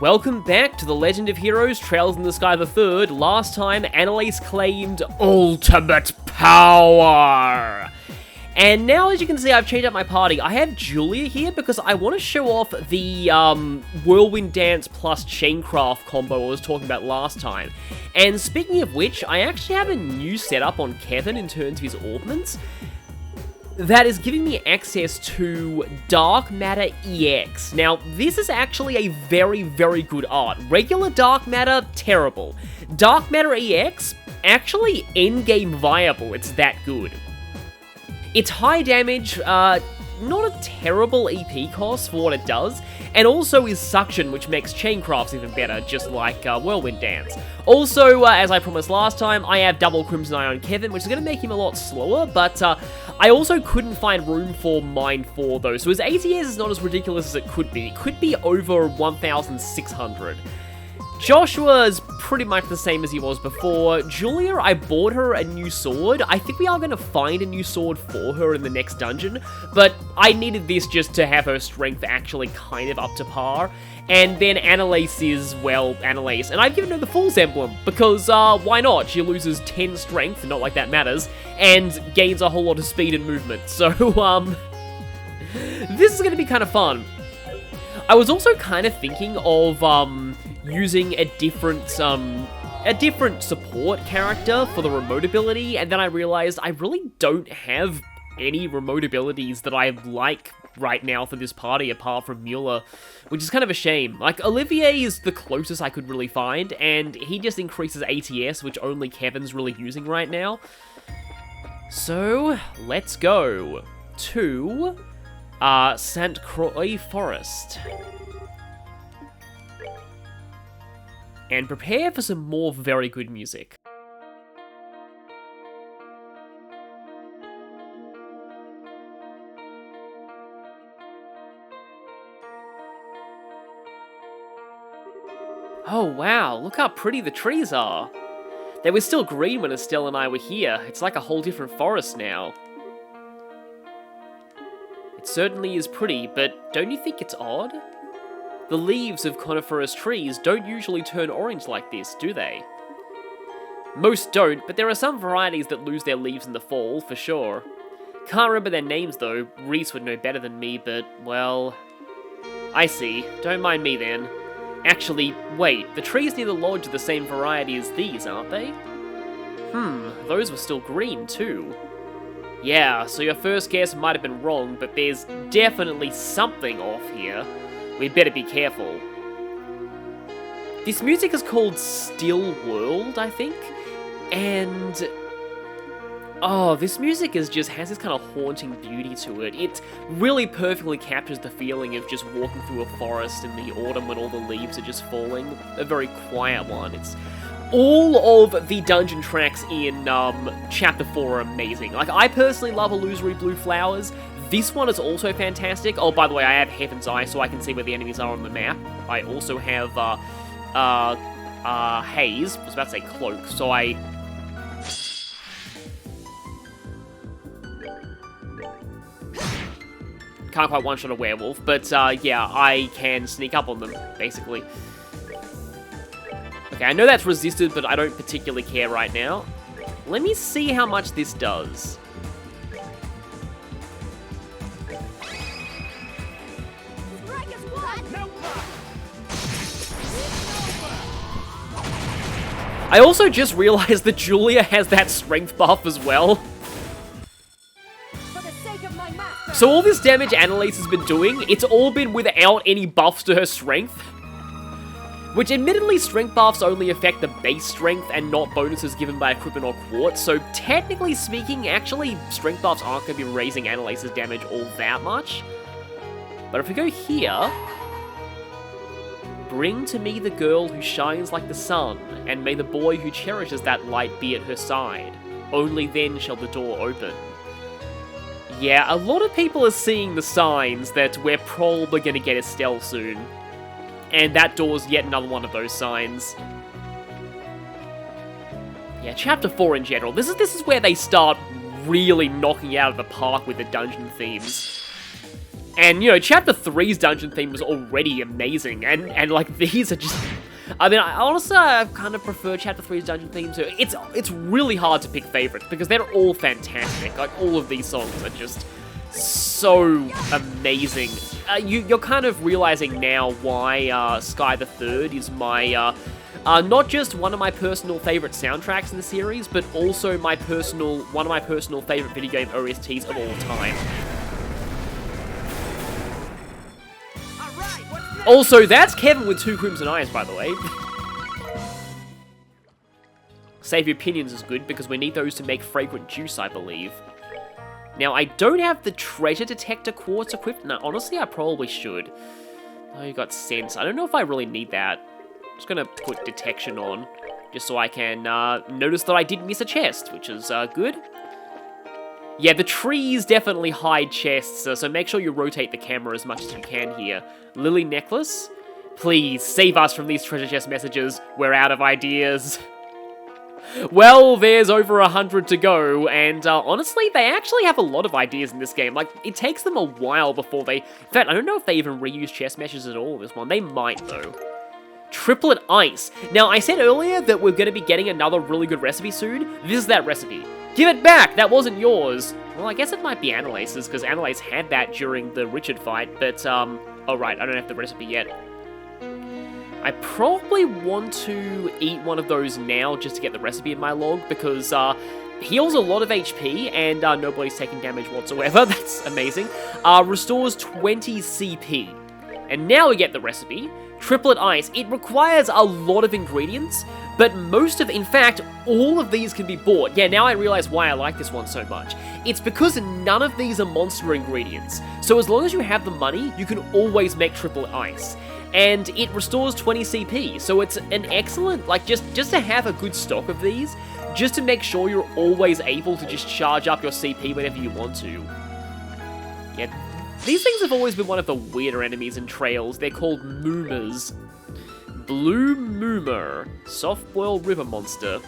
Welcome back to the Legend of Heroes Trails in the Sky the Third. Last time, Annalise claimed ultimate power. And now, as you can see, I've changed up my party. I have Julia here because I want to show off the Whirlwind Dance plus Chaincraft combo I was talking about last time. And speaking of which, I actually have a new setup on Kevin in terms of his augments that is giving me access to Dark Matter EX. Now, this is actually a very, very good art. Regular Dark Matter, terrible. Dark Matter EX, actually endgame viable, it's that good. It's high damage, not a terrible EP cost for what it does, and also is suction, which makes Chaincrafts even better, just like Whirlwind Dance. Also, as I promised last time, I have double Crimson Eye on Kevin, which is going to make him a lot slower, but I also couldn't find room for Mind 4 though, so his ATS is not as ridiculous as it could be. It could be over 1,600. Joshua is pretty much the same as he was before. Julia, I bought her a new sword. I think we are going to find a new sword for her in the next dungeon, but I needed this just to have her strength actually kind of up to par. And then Annalise is, well, Annalise. And I've given her the Fool's Emblem, because why not? She loses 10 strength, not like that matters, and gains a whole lot of speed and movement. So, this is going to be kind of fun. I was also kind of thinking of, using a different support character for the remote ability, and then I realized I really don't have any remote abilities that I like right now for this party apart from Mueller, which is kind of a shame. Like, Olivier is the closest I could really find, and he just increases ATS, which only Kevin's really using right now. So, let's go to Sant Croix Forest. And prepare for some more very good music. Oh wow, look how pretty the trees are. They were still green when Estelle and I were here. It's like a whole different forest now. It certainly is pretty, but don't you think it's odd? The leaves of coniferous trees don't usually turn orange like this, do they? Most don't, but there are some varieties that lose their leaves in the fall, for sure. Can't remember their names though. Reese would know better than me, but, well... I see. Don't mind me then. Actually, wait, the trees near the lodge are the same variety as these, aren't they? Those were still green too. Yeah, so your first guess might have been wrong, but there's definitely something off here. We'd better be careful. This music is called Still World, I think, and... oh, this music has this kind of haunting beauty to it. It really perfectly captures the feeling of just walking through a forest in the autumn when all the leaves are just falling. A very quiet one. It's... all of the dungeon tracks in Chapter 4 are amazing. Like, I personally love Illusory Blue Flowers. This one is also fantastic. Oh, by the way, I have Heaven's Eye so I can see where the enemies are on the map. I also have, Haze. I was about to say Cloak, so I... can't quite one-shot a werewolf, but, yeah, I can sneak up on them, basically. Okay, I know that's resisted, but I don't particularly care right now. Let me see how much this does. I also just realized that Julia has that strength buff as well. So all this damage Annalise has been doing, it's all been without any buffs to her strength. Which admittedly, strength buffs only affect the base strength and not bonuses given by equipment or quartz, so technically speaking, actually, strength buffs aren't going to be raising Annalise's damage all that much. But if we go here... bring to me the girl who shines like the sun, and may the boy who cherishes that light be at her side. Only then shall the door open. Yeah, a lot of people are seeing the signs that we're probably going to get Estelle soon. And that door's yet another one of those signs. Yeah, Chapter 4 in general. This is where they start really knocking out of the park with the dungeon themes. And, you know, Chapter 3's dungeon theme was already amazing, and like, these are just... I mean, I kind of prefer Chapter 3's dungeon theme, so it's really hard to pick favorites, because they're all fantastic. Like, all of these songs are just so amazing. You're kind of realizing now why Sky the Third is my, not just one of my personal favorite soundtracks in the series, but also one of my personal favorite video game OSTs of all time. Also, that's Kevin with 2 crimson eyes, by the way. Save your opinions is good, because we need those to make fragrant juice, I believe. Now, I don't have the treasure detector quartz equipped. Now, honestly, I probably should. Oh, you got sense. I don't know if I really need that. I'm just gonna put detection on, just so I can notice that I did miss a chest, which is good. Yeah, the trees definitely hide chests, so make sure you rotate the camera as much as you can here. Lily necklace? Please, save us from these treasure chest messages. We're out of ideas. Well, there's over 100 to go, and honestly, they actually have a lot of ideas in this game. Like, it takes them a while before they... In fact, I don't know if they even reuse chest meshes at all in this one. They might, though. Triplet Ice. Now, I said earlier that we're going to be getting another really good recipe soon. This is that recipe. Give it back! That wasn't yours! Well, I guess it might be Annalace's, because Annalace had that during the Richard fight, but, oh right, I don't have the recipe yet. I probably want to eat one of those now just to get the recipe in my log, because, heals a lot of HP, and nobody's taking damage whatsoever. That's amazing. Restores 20 CP. And now we get the recipe. Triplet Ice. It requires a lot of ingredients, but in fact, all of these can be bought. Yeah, now I realize why I like this one so much. It's because none of these are monster ingredients. So as long as you have the money, you can always make Triplet Ice. And it restores 20 CP, so it's an excellent, like, just to have a good stock of these, just to make sure you're always able to just charge up your CP whenever you want to. Yeah, these things have always been one of the weirder enemies in Trails. They're called Moomers. Blue Moomer, soft-boiled river monster.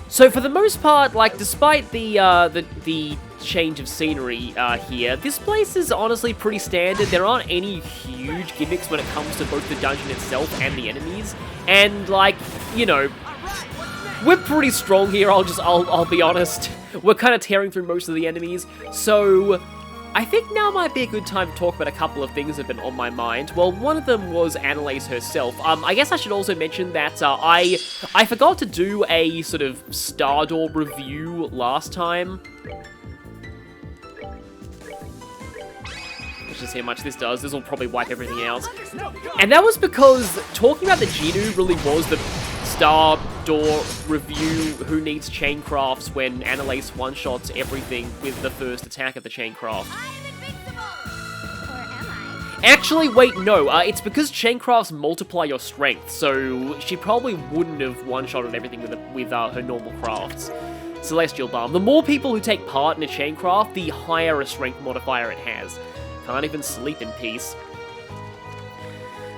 So for the most part, like, despite the change of scenery here, this place is honestly pretty standard. There aren't any huge gimmicks when it comes to both the dungeon itself and the enemies. And, like, you know, we're pretty strong here, I'll be honest. We're kind of tearing through most of the enemies, so I think now might be a good time to talk about a couple of things that have been on my mind. Well, one of them was Annalace herself. I guess I should also mention that I forgot to do a sort of Star Door review last time. Let's just see how much this does. This will probably wipe everything out. And that was because talking about the Genu really was the Star Door review who needs chaincrafts when Annalace one-shots everything with the first attack of the chaincraft. Actually, wait, no, it's because chaincrafts multiply your strength, so she probably wouldn't have one-shotted everything with her normal crafts. Celestial Balm. The more people who take part in a chaincraft, the higher a strength modifier it has. Can't even sleep in peace.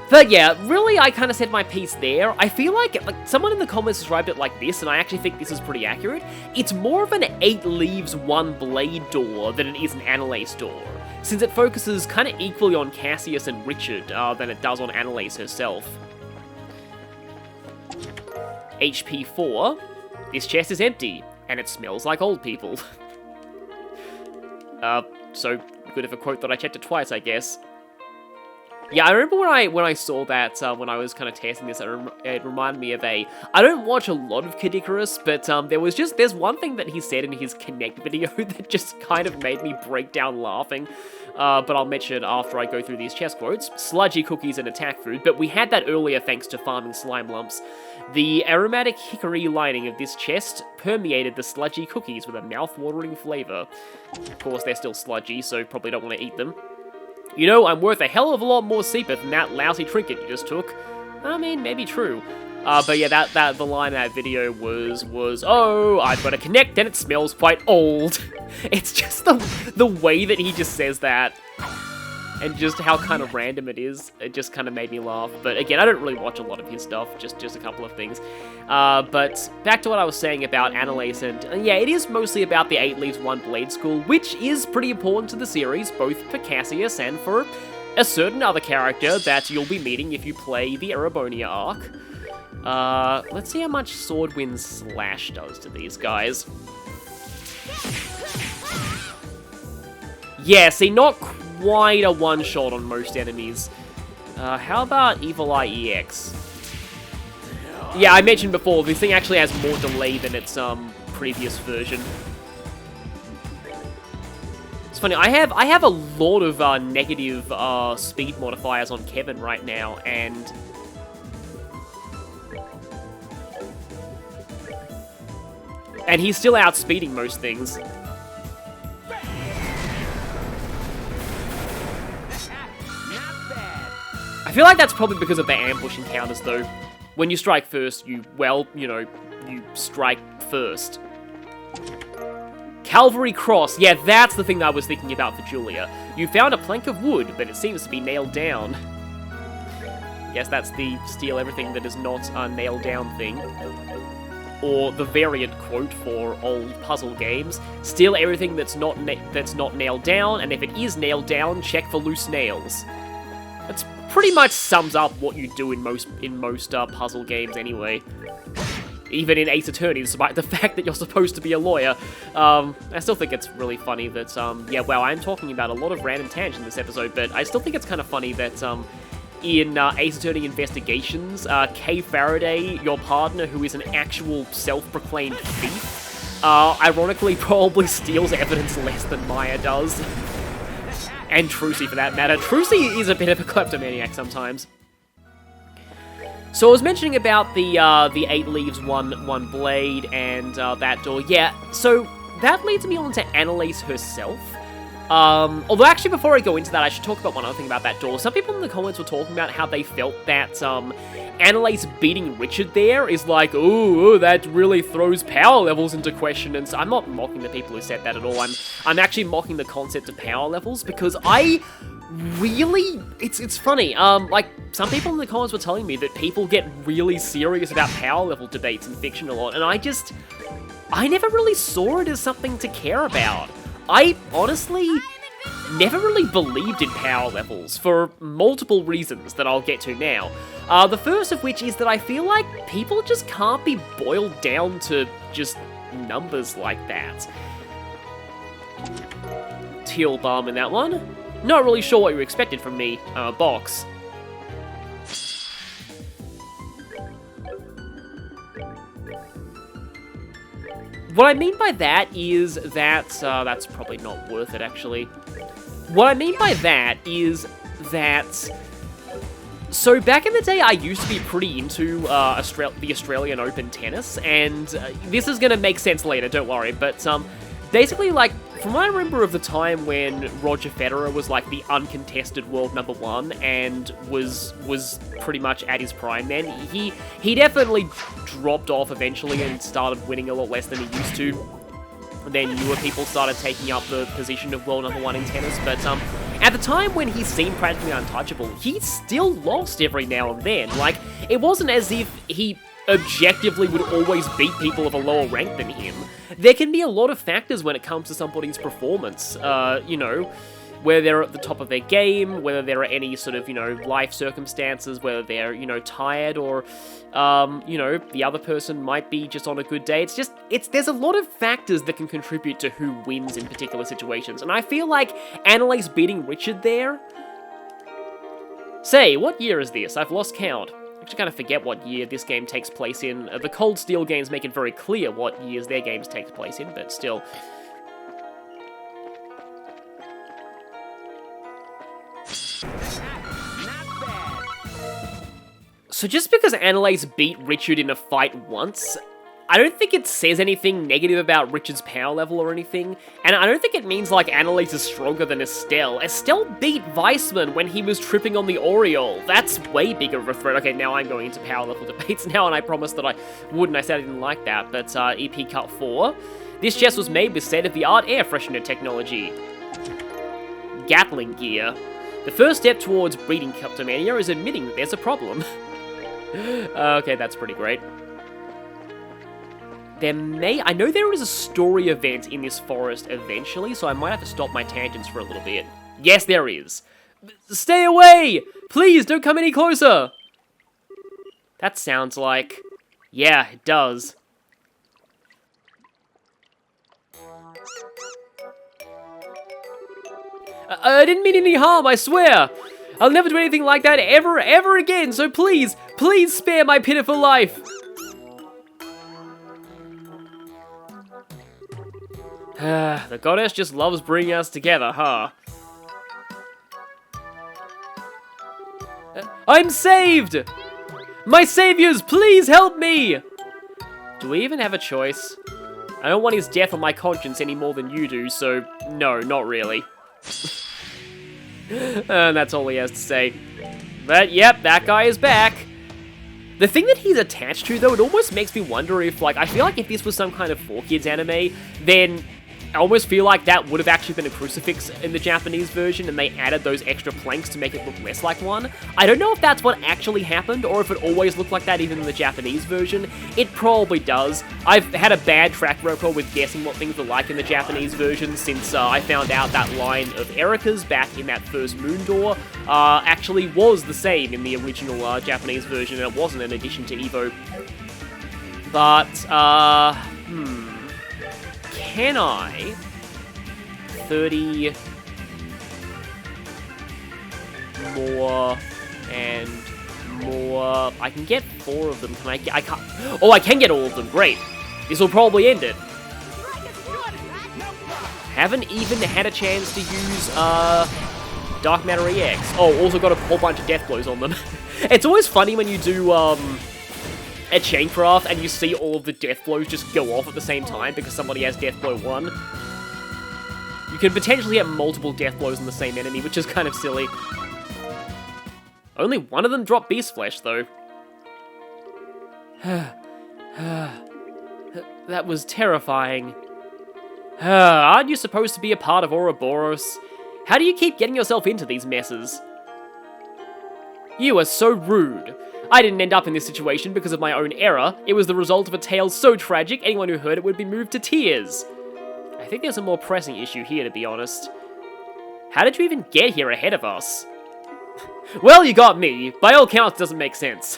But yeah, really, I kind of said my piece there. I feel like someone in the comments described it like this, and I actually think this is pretty accurate. It's more of an 8 leaves, 1 blade door than it is an Annalace door, since it focuses kind of equally on Cassius and Richard than it does on Annalace herself. HP 4. This chest is empty, and it smells like old people. So good of a quote that I checked it twice, I guess. Yeah, I remember when I saw that, when I was kind of testing this, it reminded me of I don't watch a lot of Kid Icarus, but there's one thing that he said in his Connect video that just kind of made me break down laughing, but I'll mention it after I go through these chest quotes. Sludgy cookies and attack food, but we had that earlier thanks to farming slime lumps. The aromatic hickory lining of this chest permeated the sludgy cookies with a mouth-watering flavor. Of course, they're still sludgy, so probably don't want to eat them. You know, I'm worth a hell of a lot more Seepeth than that lousy trinket you just took. I mean, maybe true. But yeah, the line of that video was, oh, I've got to connect and it smells quite old. It's just the way that he just says that. and just how kind of random it is. It just kind of made me laugh. But again, I don't really watch a lot of his stuff, just a couple of things. But back to what I was saying about Annalise, and yeah, it is mostly about the 8 Leaves 1 Blade School, which is pretty important to the series, both for Cassius and for a certain other character that you'll be meeting if you play the Erebonia arc. Let's see how much Swordwind Slash does to these guys. Yeah, see, not quite a one-shot on most enemies. How about Evil Eye EX? Yeah, I mentioned before, this thing actually has more delay than its previous version. It's funny, I have a lot of negative speed modifiers on Kevin right now, and he's still outspeeding most things. I feel like that's probably because of the ambush encounters, though. When you strike first, you strike first. Calvary Cross. Yeah, that's the thing that I was thinking about for Julia. You found a plank of wood, but it seems to be nailed down. Yes, that's the steal everything that is not a nailed down thing. Or the variant quote for old puzzle games: steal everything that's not nailed down, and if it is nailed down, check for loose nails. That's pretty much sums up what you do in most puzzle games anyway. Even in Ace Attorney, despite the fact that you're supposed to be a lawyer. I still think it's really funny that, yeah, wow, I'm talking about a lot of random tangents in this episode, but I still think it's kind of funny that, in Ace Attorney Investigations, Kay Faraday, your partner, who is an actual self-proclaimed thief, ironically probably steals evidence less than Maya does. And Trucy, for that matter. Trucy is a bit of a kleptomaniac sometimes. So I was mentioning about the 8 Leaves 1 Blade and that door. Yeah, so that leads me on to Annalise herself. Although actually before I go into that, I should talk about one other thing about that door. Some people in the comments were talking about how they felt that Annalise beating Richard there is like, ooh, that really throws power levels into question. And so I'm not mocking the people who said that at all. I'm actually mocking the concept of power levels, because I really, it's funny. Like, some people in the comments were telling me that people get really serious about power level debates in fiction a lot, and I never really saw it as something to care about. I honestly never really believed in power levels for multiple reasons that I'll get to now. The first of which is that I feel like people just can't be boiled down to just numbers like that. Teal balm in that one. Not really sure what you expected from me, box. What I mean by that is that, that's probably not worth it, actually. What I mean by that is that, so back in the day, I used to be pretty into the Australian Open tennis, and this is gonna make sense later, don't worry, but basically, like, from what I remember of the time when Roger Federer was, like, the uncontested world #1 and was pretty much at his prime then, he definitely dropped off eventually and started winning a lot less than he used to. Then newer people started taking up the position of world #1 in tennis, but at the time when he seemed practically untouchable, he still lost every now and then. Like, it wasn't as if he objectively would always beat people of a lower rank than him. There can be a lot of factors when it comes to somebody's performance, you know, whether they're at the top of their game, whether there are any sort of, you know, life circumstances, whether they're, you know, tired, or, you know, the other person might be just on a good day. There's a lot of factors that can contribute to who wins in particular situations, and I feel like Annalise beating Richard there... Say, what year is this? I've lost count. I actually kind of forget what year this game takes place in. The Cold Steel games make it very clear what years their games take place in, but still. So just because Annalise beat Richard in a fight once, I don't think it says anything negative about Richard's power level or anything, and I don't think it means, like, Annalise is stronger than Estelle. Estelle beat Weissman when he was tripping on the Oriole. That's way bigger of a threat. Okay, now I'm going into power level debates now, and I promised that I wouldn't. I said I didn't like that, but EP Cut 4. This chest was made with state-of-the-art air freshener technology. Gatling gear. The first step towards breeding kleptomania is admitting that there's a problem. Okay, that's pretty great. I know there is a story event in this forest eventually, so I might have to stop my tangents for a little bit. Yes, there is. Stay away! Please, don't come any closer! That sounds like... Yeah, it does. I didn't mean any harm, I swear! I'll never do anything like that ever again, so please spare my pitiful life! The goddess just loves bringing us together, huh? I'm saved! My saviors, please help me! Do we even have a choice? I don't want his death on my conscience any more than you do, so no, not really. And that's all he has to say. But yep, that guy is back. The thing that he's attached to, though, it almost makes me wonder if, like, I feel like if this was some kind of 4Kids anime, then I almost feel like that would have actually been a crucifix in the Japanese version, and they added those extra planks to make it look less like one. I don't know if that's what actually happened, or if it always looked like that even in the Japanese version. It probably does. I've had a bad track record with guessing what things were like in the Japanese version since I found out that line of Erika's back in that first Moon Door actually was the same in the original Japanese version, and it wasn't an addition to EVO. But, can I 30 more and more? I can get 4 of them. Can I can't. Oh, I can get all of them. Great. This will probably end it. Haven't even had a chance to use Dark Matter EX. Oh, also got a whole bunch of death blows on them. It's always funny when you do a Chaincraft and you see all of the death blows just go off at the same time because somebody has death blow 1. You can potentially get multiple death blows on the same enemy, which is kind of silly. Only one of them dropped Beast Flesh, though. That was terrifying. Aren't you supposed to be a part of Ouroboros? How do you keep getting yourself into these messes? You are so rude. I didn't end up in this situation because of my own error. It was the result of a tale so tragic, anyone who heard it would be moved to tears. I think there's a more pressing issue here, to be honest. How did you even get here ahead of us? Well, you got me. By all counts, doesn't make sense.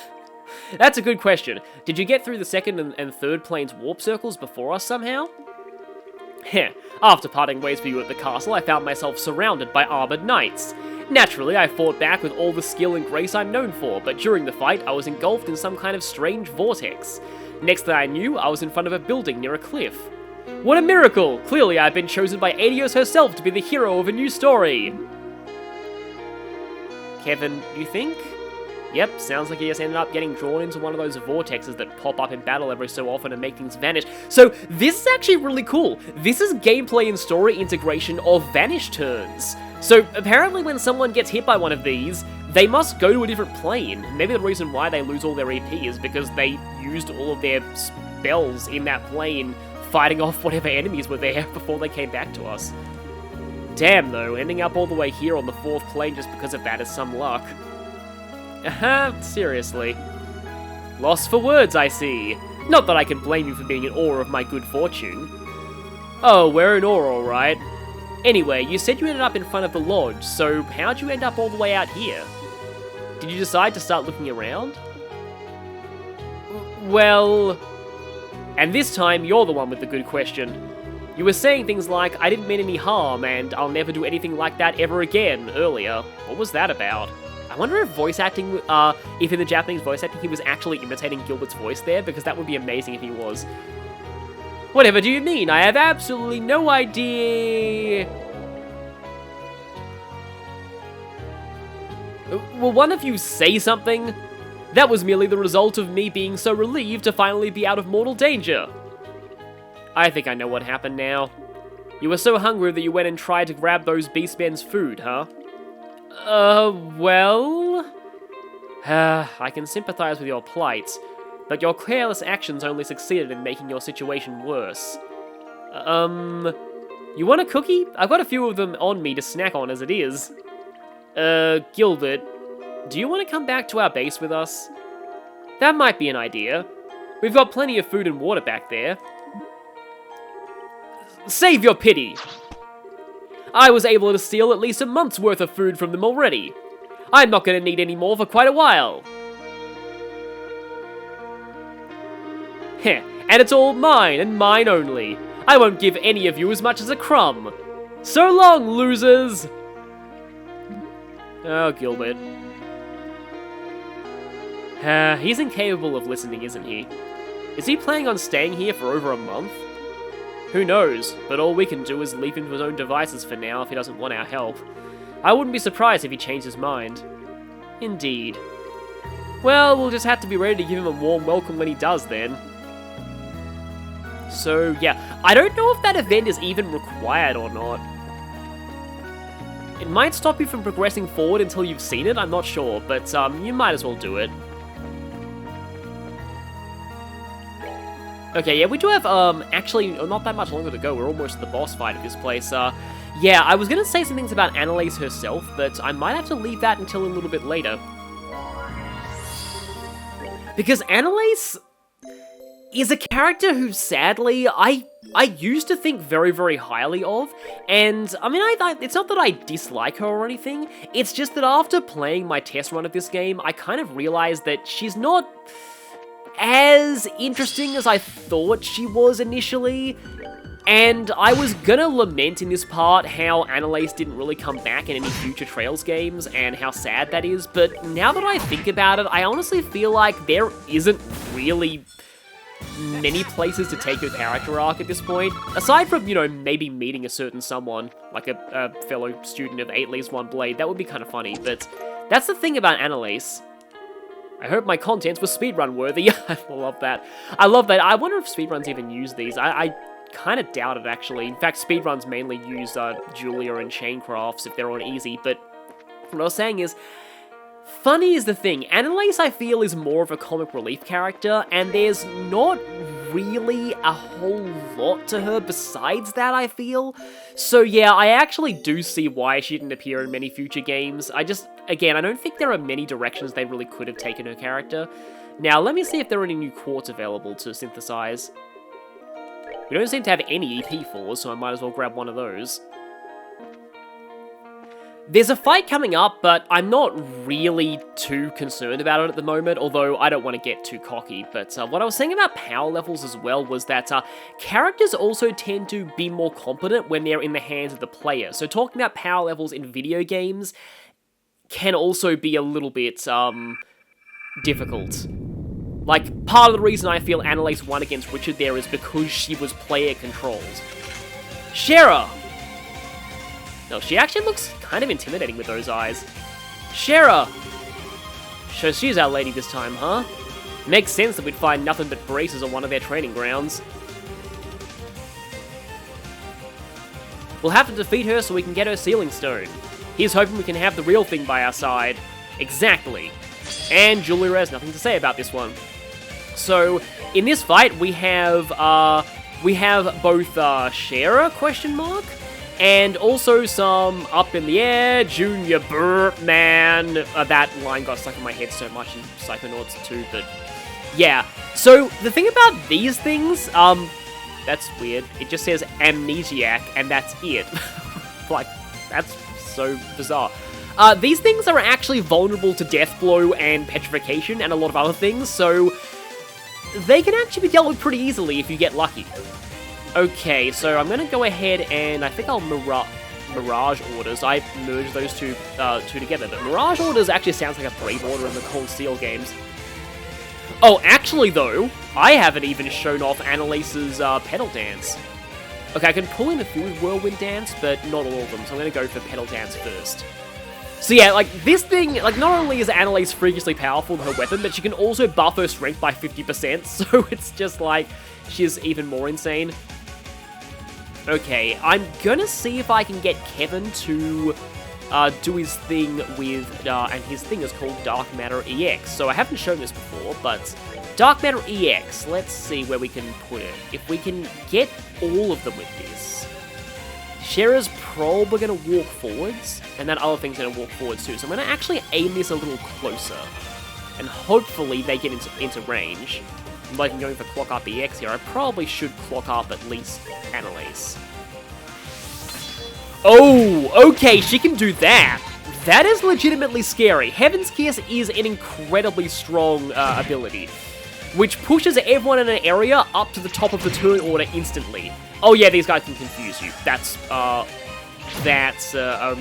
That's a good question. Did you get through the second and third plane's warp circles before us somehow? Heh. After parting ways with you at the castle, I found myself surrounded by armored knights. Naturally, I fought back with all the skill and grace I'm known for, but during the fight, I was engulfed in some kind of strange vortex. Next thing I knew, I was in front of a building near a cliff. What a miracle! Clearly, I've been chosen by Adios herself to be the hero of a new story. Kevin, you think? Yep, sounds like he just ended up getting drawn into one of those vortexes that pop up in battle every so often and make things vanish. So, this is actually really cool. This is gameplay and story integration of vanish turns. So, apparently when someone gets hit by one of these, they must go to a different plane. Maybe the reason why they lose all their EP is because they used all of their spells in that plane fighting off whatever enemies were there before they came back to us. Damn, though, ending up all the way here on the 4th plane just because of that is some luck. Seriously. Lost for words, I see. Not that I can blame you for being in awe of my good fortune. Oh, we're in awe, alright. Anyway, you said you ended up in front of the lodge, so how'd you end up all the way out here? Did you decide to start looking around? Well... And this time, you're the one with the good question. You were saying things like, I didn't mean any harm, and I'll never do anything like that ever again, earlier. What was that about? I wonder if voice acting, if in the Japanese voice acting he was actually imitating Gilbert's voice there, because that would be amazing if he was. Whatever do you mean? I have absolutely no idea. Will one of you say something? That was merely the result of me being so relieved to finally be out of mortal danger. I think I know what happened now. You were so hungry that you went and tried to grab those beastmen's food, huh? Well... I can sympathize with your plight, but your careless actions only succeeded in making your situation worse. You want a cookie? I've got a few of them on me to snack on as it is. Gilbert, do you want to come back to our base with us? That might be an idea. We've got plenty of food and water back there. Save your pity! I was able to steal at least a month's worth of food from them already. I'm not going to need any more for quite a while. Heh, and it's all mine and mine only. I won't give any of you as much as a crumb. So long, losers! Oh, Gilbert. He's incapable of listening, isn't he? Is he planning on staying here for over a month? Who knows, but all we can do is leave him to his own devices for now if he doesn't want our help. I wouldn't be surprised if he changed his mind. Indeed. Well, we'll just have to be ready to give him a warm welcome when he does then. So, yeah, I don't know if that event is even required or not. It might stop you from progressing forward until you've seen it, I'm not sure, but you might as well do it. Okay, yeah, we do have, actually, not that much longer to go. We're almost at the boss fight of this place. Yeah, I was gonna say some things about Annalise herself, but I might have to leave that until a little bit later. Because Annalise is a character who, sadly, I used to think very, very highly of, and, I mean, it's not that I dislike her or anything, it's just that after playing my test run of this game, I kind of realized that she's not as interesting as I thought she was initially, and I was gonna lament in this part how Annalise didn't really come back in any future Trails games, and how sad that is, but now that I think about it, I honestly feel like there isn't really many places to take her character arc at this point, aside from, you know, maybe meeting a certain someone, like a fellow student of 8 Leaves 1 Blade. That would be kind of funny, but that's the thing about Annalise. I hope my contents were speedrun worthy. I love that. I love that. I wonder if speedruns even use these. I kind of doubt it, actually. In fact, speedruns mainly use Julia and Chaincrafts if they're on easy, but what I was saying is, funny is the thing, Annalise I feel is more of a comic relief character, and there's not really a whole lot to her besides that, I feel. So yeah, I actually do see why she didn't appear in many future games. Again, I don't think there are many directions they really could have taken her character. Now, let me see if there are any new quartz available to synthesize. We don't seem to have any EP4s, so I might as well grab one of those. There's a fight coming up, but I'm not really too concerned about it at the moment, although I don't want to get too cocky. But what I was saying about power levels as well was that characters also tend to be more competent when they're in the hands of the player. So talking about power levels in video games can also be a little bit difficult. Like, part of the reason I feel Annalise won against Richard there is because she was player controlled. Schera! No, she actually looks kind of intimidating with those eyes. Schera! So she's our lady this time, huh? Makes sense that we'd find nothing but braces on one of their training grounds. We'll have to defeat her so we can get her sealing stone. Here's hoping we can have the real thing by our side. Exactly. And Julia has nothing to say about this one. So, in this fight, we have both Schera, question mark, and also some up in the air, Junior Burp Man. That line got stuck in my head so much in Psychonauts 2, but yeah. So, the thing about these things, that's weird. It just says Amnesiac, and that's it. Like, that's so bizarre. These things are actually vulnerable to Death Blow and Petrification and a lot of other things, so they can actually be dealt with pretty easily if you get lucky. Okay, so I'm gonna go ahead and I think I'll Mirage Orders. I merged those two together, but Mirage Orders actually sounds like a Brave Order in the Cold Steel games. Oh, actually though, I haven't even shown off Annalise's Pedal Dance. Okay, I can pull in a few with Whirlwind Dance, but not all of them, so I'm gonna go for Pedal Dance first. So yeah, like, this thing, like, not only is Annalise freakishly powerful with her weapon, but she can also buff her strength by 50%, so it's just like, she's even more insane. Okay, I'm gonna see if I can get Kevin to do his thing with, and his thing is called Dark Matter EX. So I haven't shown this before, but Dark Matter EX, let's see where we can put it. If we can get all of them with this. Schera's probably going to walk forwards, and that other thing's going to walk forwards too. So I'm going to actually aim this a little closer, and hopefully they get into range. Like I'm going for clock up EX here, I probably should clock up at least Annalise. Oh, okay, she can do that. That is legitimately scary. Heaven's Kiss is an incredibly strong ability, which pushes everyone in an area up to the top of the turn order instantly. Oh yeah, these guys can confuse you. That's a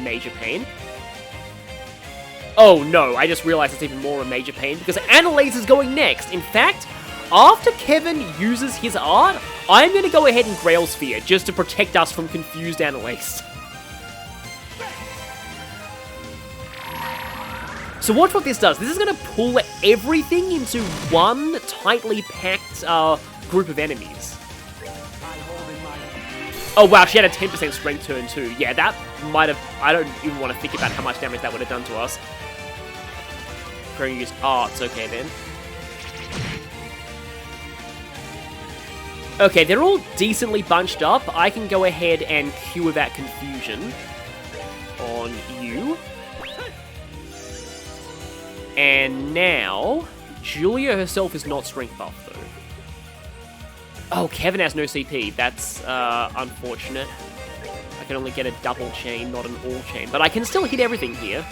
major pain. Oh no, I just realized it's even more a major pain because Annalise is going next. In fact, after Kevin uses his art, I'm going to go ahead and Grail Sphere just to protect us from confused Annalise. So watch what this does. This is going to pull everything into one tightly packed group of enemies. Oh wow, she had a 10% strength turn too. Yeah, that might have... I don't even want to think about how much damage that would have done to us. Going to use arts, okay then. Okay, they're all decently bunched up. I can go ahead and cure that confusion on you. And now, Julia herself is not strength buffed, though. Oh, Kevin has no CP. That's unfortunate. I can only get a double chain, not an all chain. But I can still hit everything here.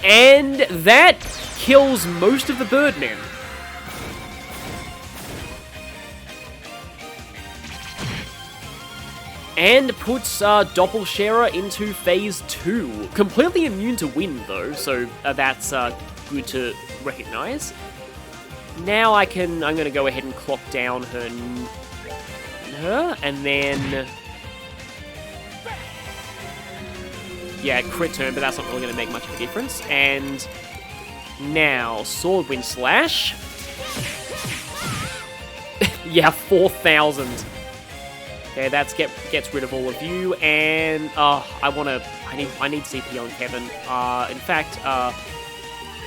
And that kills most of the Birdmen. And puts Doppel Schera into Phase 2. Completely immune to wind, though, so that's good to recognize. Now I'm going to go ahead and clock down her, and then... Yeah, crit turn, but that's not really going to make much of a difference. And now, Sword Wind Slash. Yeah, 4,000. Okay, that gets rid of all of you, and I need CP on Kevin. In fact,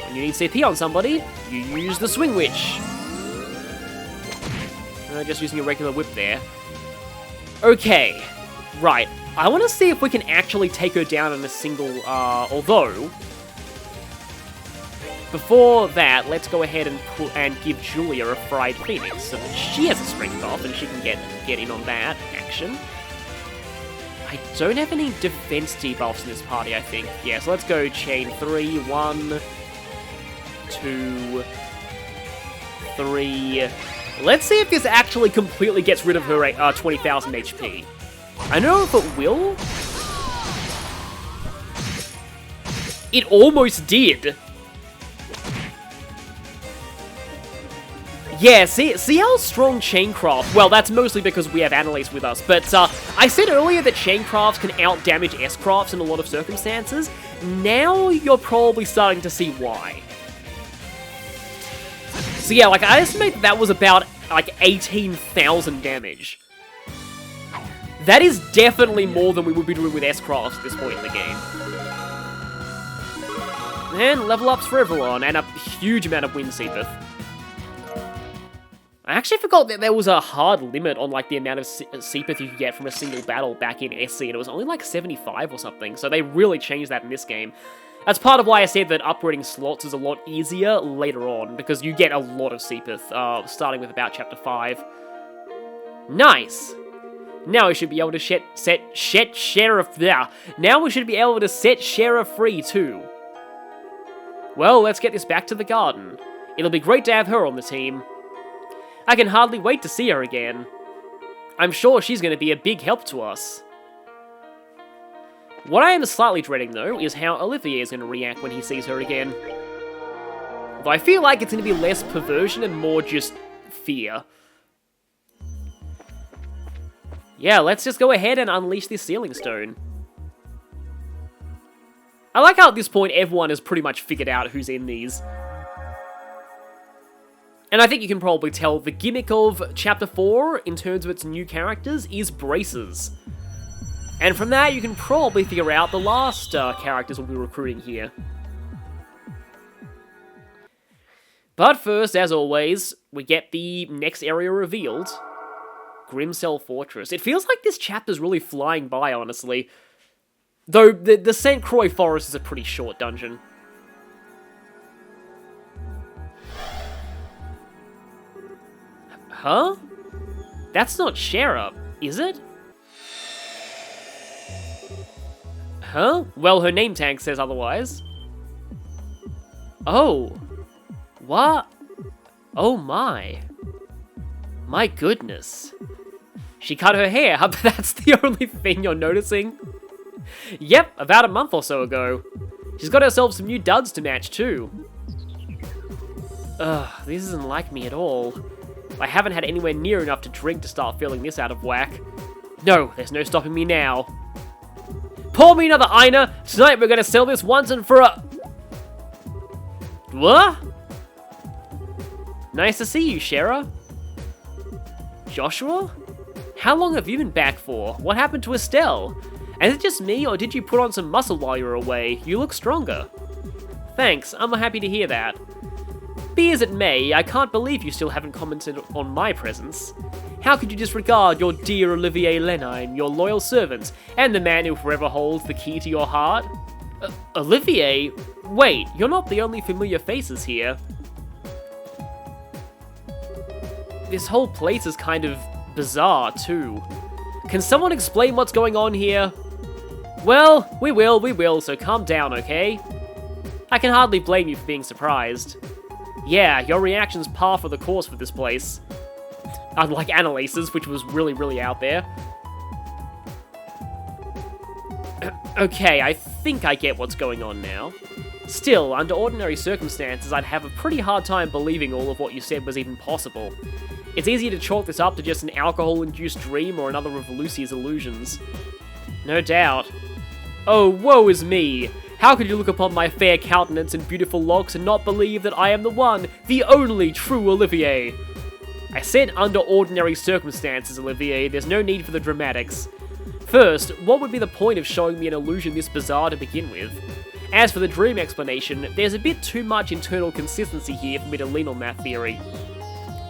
when you need CP on somebody, you use the Swing Witch. Just using a regular whip there. Okay, right. I want to see if we can actually take her down in a single, although... Before that, let's go ahead and give Julia a Fried Phoenix, so that she has a strength buff and she can get in on that action. I don't have any defense debuffs in this party, I think. Yeah, so let's go chain 3. 1, 2, 3. Let's see if this actually completely gets rid of her 20,000 HP. I don't know if it will. It almost did. Yeah, see how strong Chaincraft... Well, that's mostly because we have Annalise with us, but I said earlier that Chaincrafts can out-damage S-Crafts in a lot of circumstances. Now you're probably starting to see why. So yeah, like, I estimate that was about, like, 18,000 damage. That is definitely more than we would be doing with S-Crafts at this point in the game. And level ups for everyone, and a huge amount of Wind Seepeth. I actually forgot that there was a hard limit on, like, the amount of Seepeth you could get from a single battle back in SC, and it was only, like, 75 or something, so they really changed that in this game. That's part of why I said that upgrading slots is a lot easier later on, because you get a lot of Seepeth, starting with about Chapter 5. Nice! Now we should be able to set Schera... Now we should be able to set Schera free, too. Well, let's get this back to the garden. It'll be great to have her on the team. I can hardly wait to see her again. I'm sure she's going to be a big help to us. What I am slightly dreading, though, is how Olivier is going to react when he sees her again. Though I feel like it's going to be less perversion and more just fear. Yeah, let's just go ahead and unleash this Sealing Stone. I like how at this point everyone has pretty much figured out who's in these. And I think you can probably tell the gimmick of Chapter 4, in terms of its new characters, is braces. And from that, you can probably figure out the last characters we'll be recruiting here. But first, as always, we get the next area revealed. Grimcell Fortress. It feels like this chapter's really flying by, honestly. Though, the St. Croix Forest is a pretty short dungeon. Huh? That's not Schera, is it? Huh? Well, her name tag says otherwise. Oh. What? Oh my. My goodness. She cut her hair, but that's the only thing you're noticing? Yep, about a month or so ago. She's got herself some new duds to match too. Ugh, this isn't like me at all. I haven't had anywhere near enough to drink to start feeling this out of whack. No, there's no stopping me now. Pour me another Ina! Tonight we're gonna sell this once and for a... What? Nice to see you, Schera. Joshua? How long have you been back for? What happened to Estelle? Is it just me, or did you put on some muscle while you were away? You look stronger. Thanks, I'm happy to hear that. Be as it may, I can't believe you still haven't commented on my presence. How could you disregard your dear Olivier Lenine, your loyal servant, and the man who forever holds the key to your heart? Olivier? Wait, you're not the only familiar faces here. This whole place is kind of bizarre, too. Can someone explain what's going on here? Well, we will, so calm down, okay? I can hardly blame you for being surprised. Yeah, your reaction's par for the course for this place. Unlike Annalise's, which was really out there. Okay, I think I get what's going on now. Still, under ordinary circumstances, I'd have a pretty hard time believing all of what you said was even possible. It's easier to chalk this up to just an alcohol-induced dream or another of Lucy's illusions. No doubt. Oh, woe is me! How could you look upon my fair countenance and beautiful locks and not believe that I am the one, the only true Olivier? I said under ordinary circumstances, Olivier, there's no need for the dramatics. First, what would be the point of showing me an illusion this bizarre to begin with? As for the dream explanation, there's a bit too much internal consistency here for me to lean on that theory.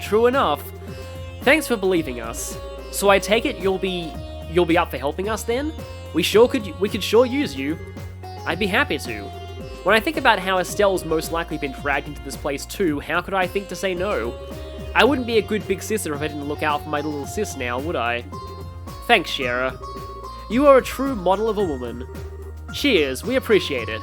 True enough. Thanks for believing us. So I take it you'll be up for helping us then? We could sure use you. I'd be happy to. When I think about how Estelle's most likely been dragged into this place too, how could I think to say no? I wouldn't be a good big sister if I didn't look out for my little sis now, would I? Thanks, Schera. You are a true model of a woman. Cheers, we appreciate it.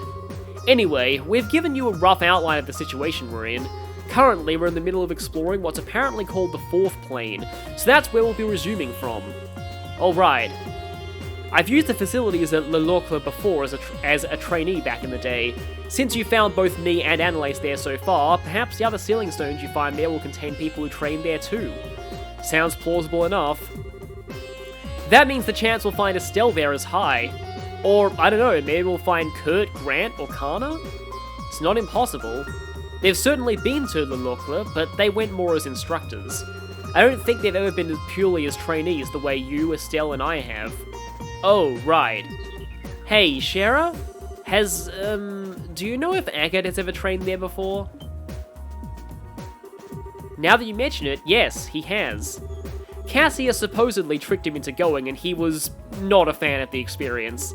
Anyway, we've given you a rough outline of the situation we're in. Currently, we're in the middle of exploring what's apparently called the fourth plane, so that's where we'll be resuming from. Alright. I've used the facilities at Le Locle before as a trainee back in the day. Since you found both me and Annalise there so far, perhaps the other sealing stones you find there will contain people who trained there too. Sounds plausible enough. That means the chance we'll find Estelle there is high. Or, I don't know, maybe we'll find Kurt, Grant, or Kana? It's not impossible. They've certainly been to Le Locle, but they went more as instructors. I don't think they've ever been as purely as trainees the way you, Estelle, and I have. Oh, right. Hey, Schera? Do you know if Agate has ever trained there before? Now that you mention it, yes, he has. Cassia supposedly tricked him into going, and he was not a fan of the experience.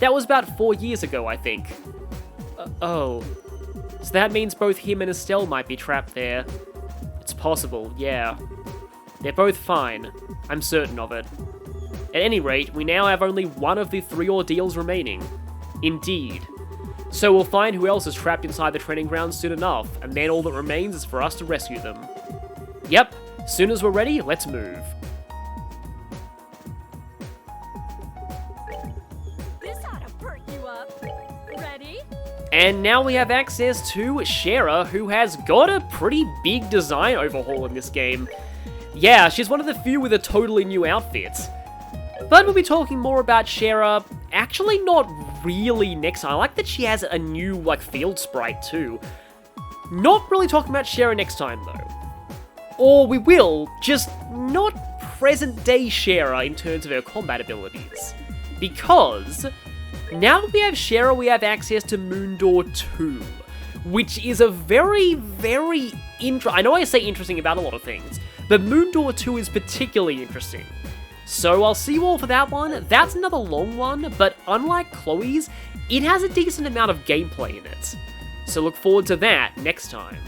That was about 4 years ago, I think. Oh. So that means both him and Estelle might be trapped there. It's possible, yeah. They're both fine. I'm certain of it. At any rate, we now have only one of the 3 ordeals remaining. Indeed. So we'll find who else is trapped inside the training grounds soon enough, and then all that remains is for us to rescue them. Yep, soon as we're ready, let's move. This ought to perk you up. Ready? And now we have access to Schera, who has got a pretty big design overhaul in this game. Yeah, she's one of the few with a totally new outfit. But we'll be talking more about Schera, actually not really next time. I like that she has a new, field sprite too. Not really talking about Schera next time, though. Or we will, just not present-day Schera in terms of her combat abilities. Because, now that we have Schera, we have access to Moon Door 2, which is a very, very I know I say interesting about a lot of things, but Moon Door 2 is particularly interesting. So I'll see you all for that one. That's another long one, but unlike Chloe's, it has a decent amount of gameplay in it. So look forward to that next time.